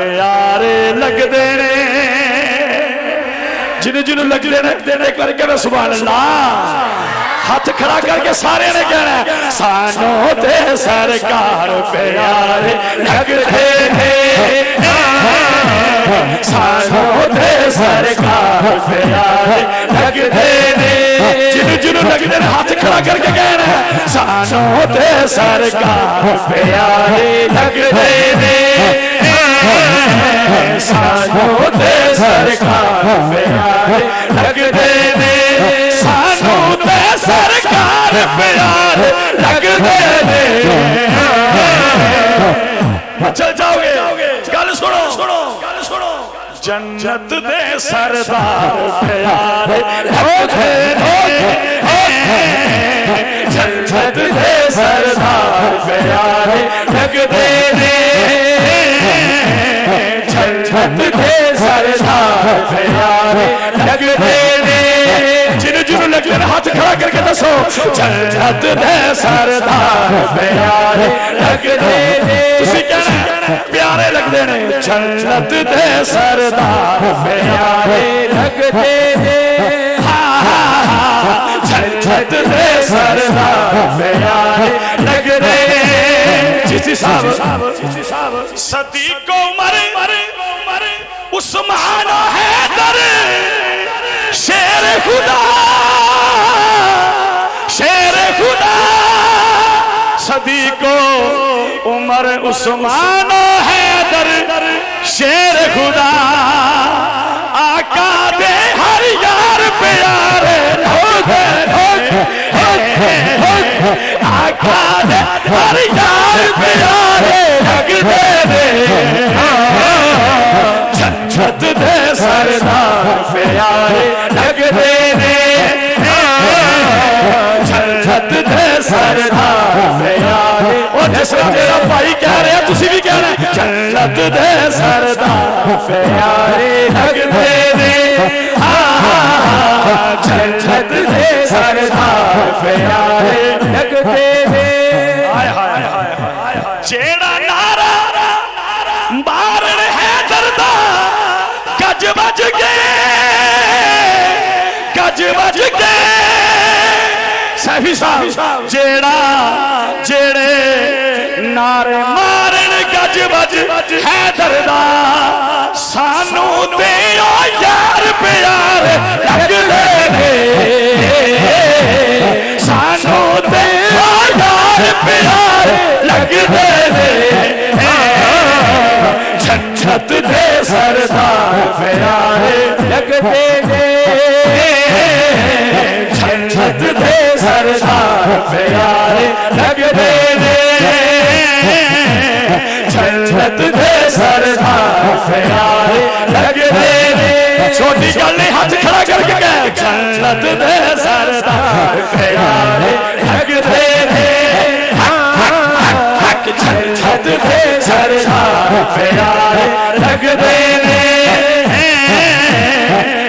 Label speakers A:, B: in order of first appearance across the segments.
A: प्यारे लगदे ने जिन्हें जिन्हें लगदे ने एक बार कहना सुभान अल्लाह हाथ खड़ा करके सारे ने कहना सानू ते सरकार प्यारे लगदे ने सानू ते सरकार प्यारे लगदे ने जिन्हें जिन्हें लगदे ने हाथ खड़ा करके कहना सानू ते सरकार प्यारे लगदे ने सानू ते सरकार प्यारे लगदे ने सानू ते सरकार प्यारे लगदे ने चल जाओगे गल सुनो गल सुनो जन्नत दे सरदार प्यारे लगदे ने जन्नत दे सरदार प्यारे लगदे ने जन्नत दे सरदार प्यारे लगदे ने जिन्हें जिन्हें लगदे ने हाथ खड़ा करके दसो जन्नत दे सरदार प्यारे लगदे ने तुसी कहना प्यारे लगदे ने जन्नत दे सरदार प्यारे लगदे ने जन्नत दे सरदार प्यारे लगदे चिश्ती साहब सदी को उमर उस्मान हैदर शेर खुदा सदी को उमर उस्मान हैदर शेर खुदा आका दे हर यार प्यारे आका दे हर यार प्यारे लगदे ने जन्नत दे सरदार प्यारे लगदे ने जन्नत दे सरदार प्यारे और जिस तेरा भाई कह रहे हैं तुसी भी कहना जन्नत दे सरदार प्यारे लगदे ने जन्नत दे सरदार प्यारे लगदे ने जेड़ा नारा मारन है दर्दा गज बज के सैफी साहब जेड़े नारे मारन गज बज है दर्दा सानू ते यार प्यारे लगदे ने सानू ते यार प्यारे लगदे ने जन्नत दे सरदार प्यारे लगदे ने जन्नत दे सरदार प्यारे लगदे ने जन्नत दे सरदार प्यारे लगदे ने छोटी गल नहीं हाथ खड़ा करके कह जन्नत दे सरदार प्यारे लगदे ने जन्नत दे सरदार प्यारे लगदे ने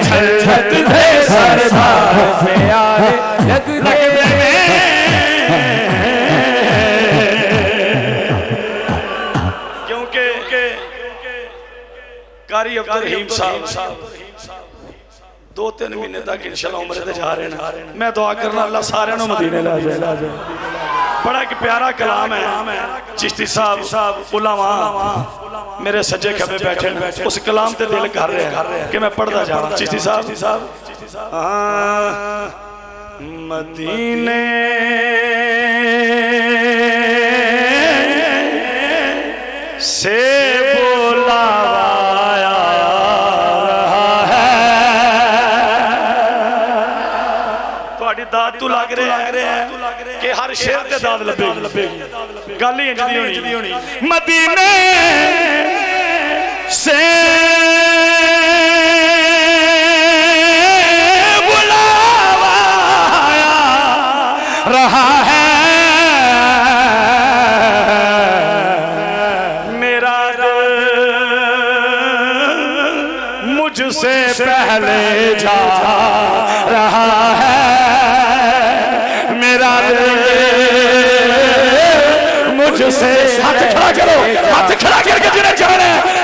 A: जन्नत दे सरदार प्यारे लगदे ने क्योंकि कारी अब्दुल रहीम साहब 2-3 महीने तक इंशाअल्लाह उम्र ते जा रहे हैं मैं दुआ करना अल्लाह सारे नु मदीने ला जाए बड़ा एक प्यारा कलाम है चिश्ती साहब उलमा मेरे सज्जे खबे बैठे उस कलाम ते दिल कर रहे हैं कि मैं पढ़दा जावां चिश्ती साहब मदीने से बुलाया रहा है तुहाडी दाद तू लग रहे हैं कि हर शेर ते दाद लबेगी गल ही इंज दी होनी मदीने से बुलाया रहा है मेरा मुझसे पहले जा रहा है मेरा मुझसे हाथ खड़ा करो हाथ खड़ा करके जिन्हें जाना है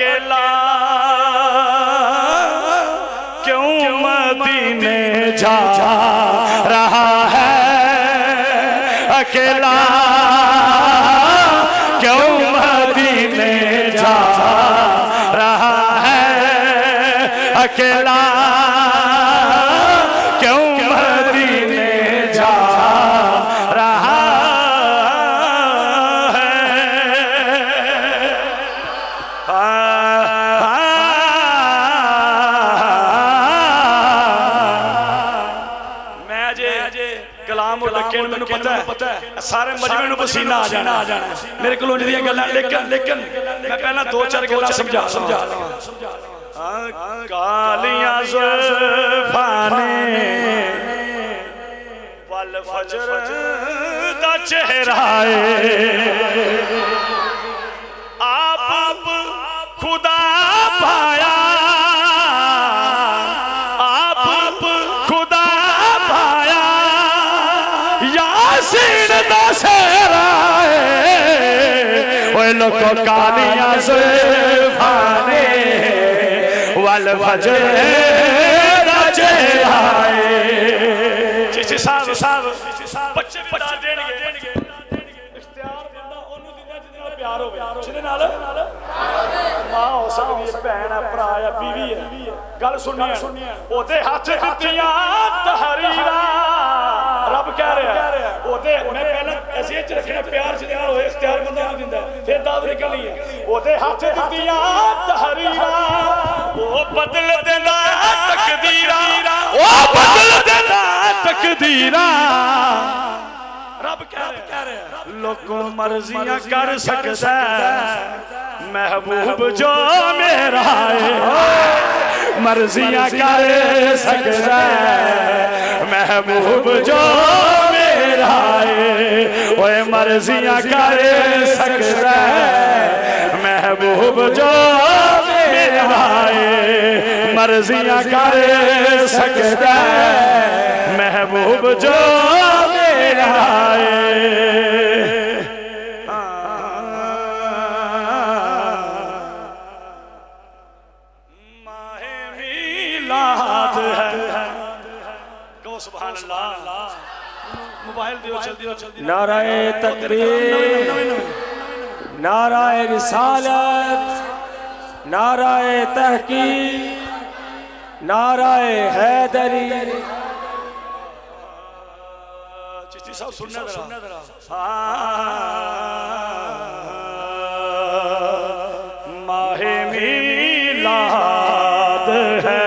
A: अकेला क्यों मदीने जा रहा है, अकेला क्यों मदीने जा रहा है, अकेला क्यों मदीने जा रहा है। मैं जे कलाम लगे मैनू पता है सारे मजमे नू पसीना आ जाना मेरे को उन्हीं गल्लां, लेकिन मैं पहला दो चार गल्लां समझा कालियां ज़ुल्फ़ां ने वल फजर दा चेहरा आप खुदा पाया, आप खुदा पाया, यासीन दा सेहरा ओए लोको कालियां ज़ुल्फ़ां ने वल फजर दा चेहरा। साहब बच्चे बता देंगे इख्तियार बंदा ओनू दिंदा जिहदे नाल प्यार होवे, जिहदे नाल मां हो सकदी है, भैन है, भरा है, बीवी है। गल सुनिए ओदे हाथ दित्तियां तहरीरा, रब कह रहा है ओदे मैं पहला ऐसे च रखना प्यार जिहदे नाल होए, इख्तियार बंदा ओनू दिंदा फिर दाद निकलनी है। ओदे हाथ दित्तियां तहरीरा ओ बदल देंदा तकदीरा, ओ बदल देंदा तकदीरा। रब कह रहा है लोगों मर्जियां कर सकता है महबूब जो मेरा है, मर्जियां कर सकता है महबूब जो मेरा है, ओए मर्जियां कर सकता है महबूब जो मेरा है, मर्जियां कर सकता है महबूब जो मेरा है। माहे मीलाद है, कहो सुभान अल्लाह। मोबाइल दियो जल्दी जल्दी।
B: नाराए तकबीर, नाराए रिसालत, नाराए तहकीक, नाराए हैदरी।
A: चिश्ती साहब सुनना जरा। माहे मीलाद है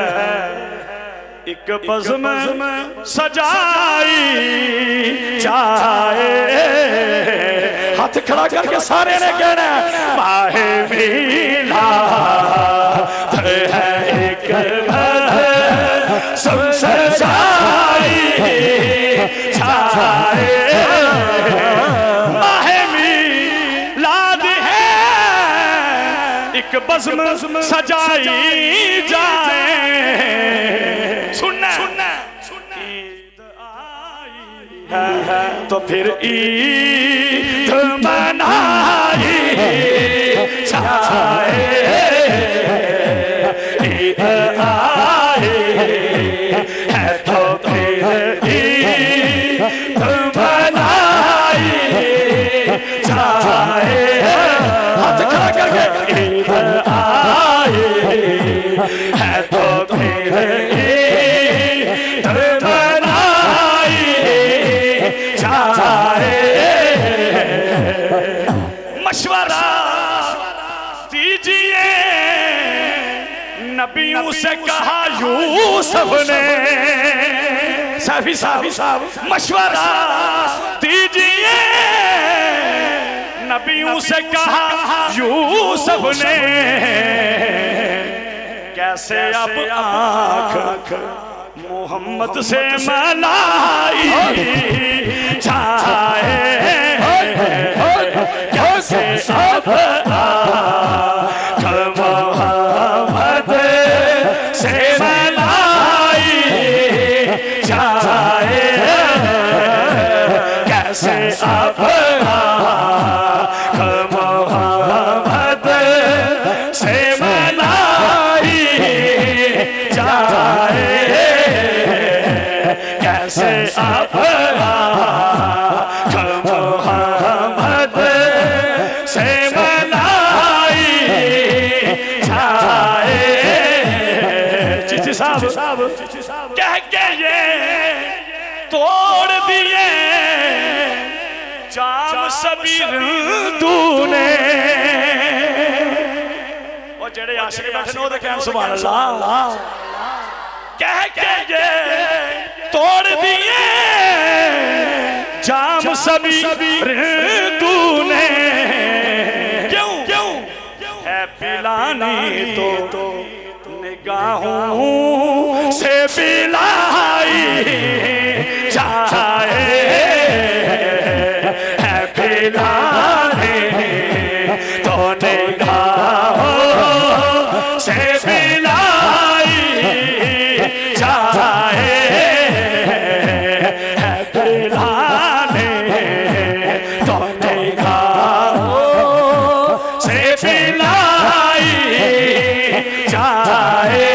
A: एक बज़्म सजाई जाए, हाथ खड़ा करके सारे ने कहना माहे मीलाद है एक बज़्म सजाई जाए, माहे मीलाद है एक बज़्म सजाई जाए। सुनना ईद आई है तो फिर ईद मनाई जाए, ईद आई है तो फिर ईद मनाई जाए। हाथ खड़ा करके ईद आई है तो फिर ईद मनाई जाए। मशवरा दीजिए नबियों से कहा यूसुफ ने, साफी साहब मशवरा दीजिए नबियों से कहा यूसुफ ने, कैसे अब आँख मोहम्मद से मलाई जाए, कैसे अब आँख मोहम्मद से मलाई जाए, कैसे अब आँख मोहम्मद से तूने वो जेड़े आशिक बैठे नो कहन सुभान अल्लाह कह के ये तोड़ दिए जाम सभी तूने क्यों है पिलानी तो निगाहों से पिलाई चाहे है पिलानी तो निगाहों से पिलाई चाहे है पिलानी तो निगाहों से पिलाई चाहे।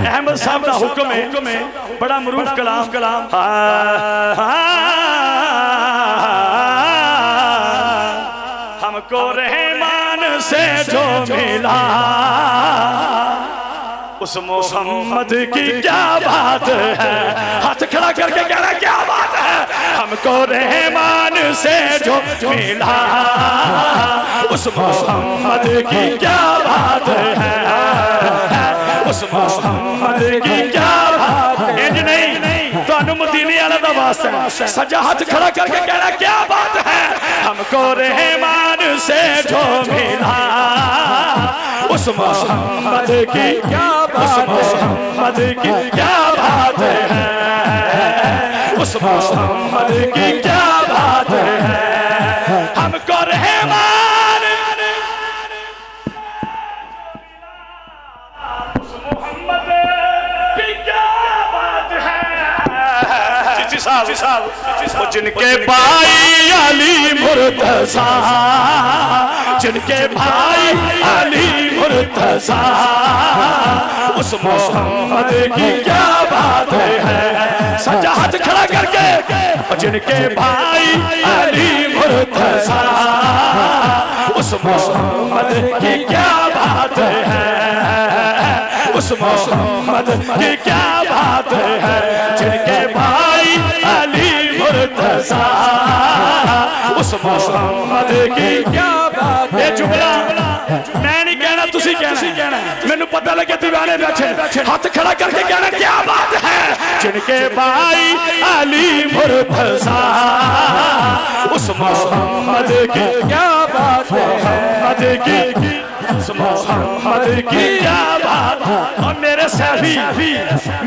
A: अहमद साहब का हुक्म है बड़ा मरूफ कलाम हमको रहमान से जो मिला उस मोहम्मद की क्या बात है। हाथ खड़ा करके कहना क्या बात है। हमको रहमान से जो मिला उस मोहम्मद की क्या बात है। उस मोहम्मद की क्या बात है। इंज नहीं तो मदीने वाला दा वास्ता सजा हाथ खड़ा करके कहना क्या बात है। हमको रहमान से जो मिला उस मोहम्मद की क्या बात है। मोहम्मद की क्या बात है। उस मोहम्मद की क्या बात है। हमको रहमान उस मोहम्मद की क्या बात है। साहब जिनके भाई अली मुर्तज़ा जिनके भाई अली मुर्तज़ा उस मोहम्मद की क्या बात है। सजा हाथ खड़ा करके जिनके भाई अली मुर्तज़ा उस मोहम्मद की क्या बात है। उस मोहम्मद की क्या बात है। जिनके भाई अली मुर्तज़ा उस मोहम्मद की क्या बात है। जुमला मैं नहीं कहना तुसी कहना मैनू पता लगे दीवाने बैठे हाथ खड़ा करके कहना क्या बात है। जिनके भाई अली मुर्तज़ा उस मोहम्मद की क्या बात है। मोहम्मद की क्या बात। और मेरे सैफी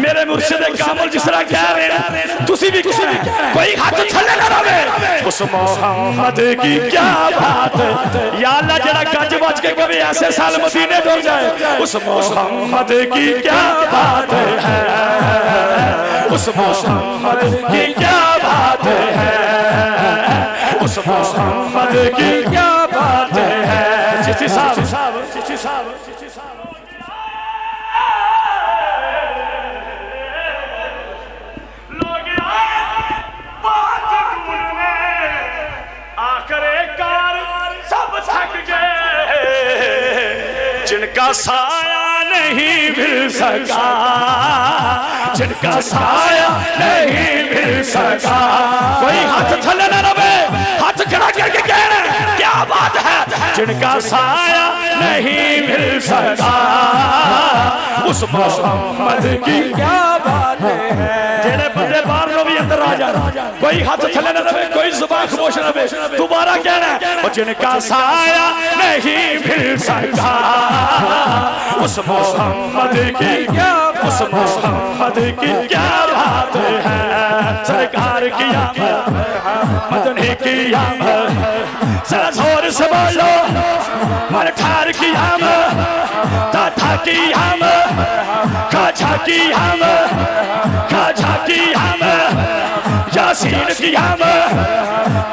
A: मेरे मुर्शिद कामल जिस तरह कह रहे हैं तुसी भी कोई हाथ थले ना रहे। उस मोहम्मद की क्या बात है। या अल्लाह जरा गज बज के कभी ऐसे साल मदीने डर जाए। उस मोहम्मद की क्या बात है। उस मोहम्मद की क्या बात है। उस मोहम्मद की क्या बात है। चिश्ती साहब लोग बात ढूंढने आखिरकार सब थक गए। जिनका साया नहीं मिल सका जिनका साया नहीं मिल सका। कोई हाथ थले ना रहे हाथ खड़ा करके कहना क्या बात है। जिनका साया नहीं मिल सका उस मोहम्मद की क्या बात है। जेड़े बंदे बाहर लो भी अंदर आ जा। कोई हाथ थले न रहे कोई जुबान खामोश न रहे। दोबारा कहना और जिनका साया नहीं मिल सका उस मोहम्मद की क्या उस मोहम्मद की क्या बात है। सरकार किया मदनी किया जरा जोर से बोलो मन ठार की हम दाथा की हम खाजा की हम खाजा की हम यासीन की हम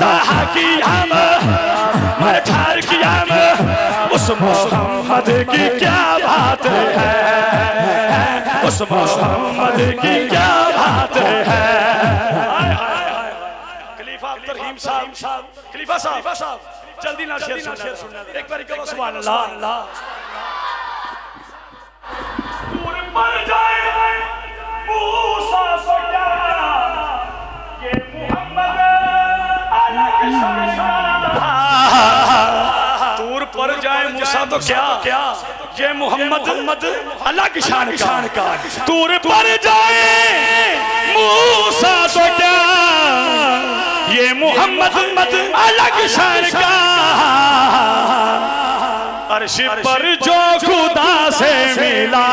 A: ताहा की हम मन ठार की हम। उस मोहम्मद की क्या बात है। उस मोहम्मद की क्या बात है। खलीफा साहब जल्दी ना शेर सुनना एक बार करो सुभान अल्लाह। दूर पर जाए मूसा सो क्या ये मोहम्मद अलग पर जाए मूसा तो क्या ये मोहम्मद अल्लाह की शान का तूर पर जाए मूसा तो क्या ये मोहम्मद अल्लाह की शान का अर्श पर जो खुदा से मिला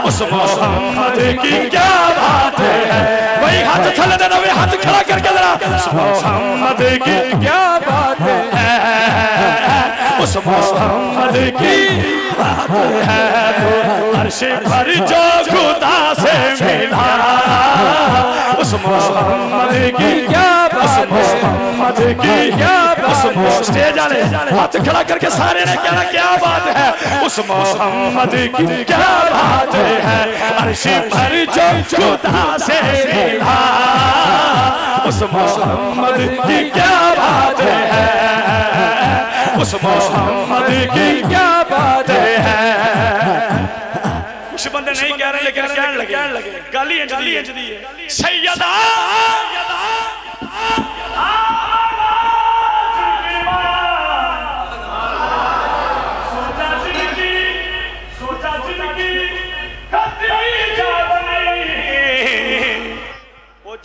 A: उस मोहम्मद की क्या बात है। वही हाथ थले देना, वही हाथ खड़ा करके जरा उस मोहम्मद की क्या बात है, उस मोहम्मद की बात है। तो अर्श पर जो खुदा से मिला उस मोहम्मद की क्या बात, उस मोहम्मद की क्या बात। स्टेज वाले हाथ खड़ा करके सारे ने कहना क्या बात है, उस मोहम्मद की क्या बात है। अर्श पर जो खुदा से मिला उस मोहम्मद की क्या बात है, उस मोहम्मद की क्या बात है। कुछ बंदे नहीं कह रहे लेकिन कहने लगे गाली इंज दी है सैयदा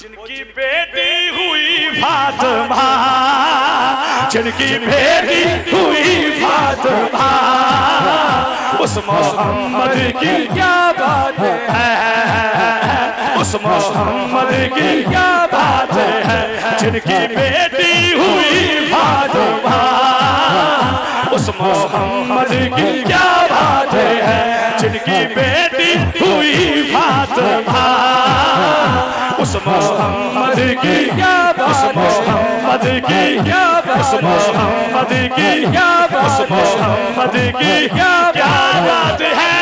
A: जिनकी बेटी हुई फातिमा, जिनकी बेटी हुई फातिमा उस मोहम्मद की क्या बात है, उस मोहम्मद की क्या बात है। जिनकी बेटी हुई फातिमा उस मोहम्मद की क्या बात है। जिनकी बेटी हुई फातिमा उस मोहम्मद की क्या बात, उस मोहम्मद की क्या बात, उस मोहम्मद की क्या बात, उस मोहम्मद की क्या बात है।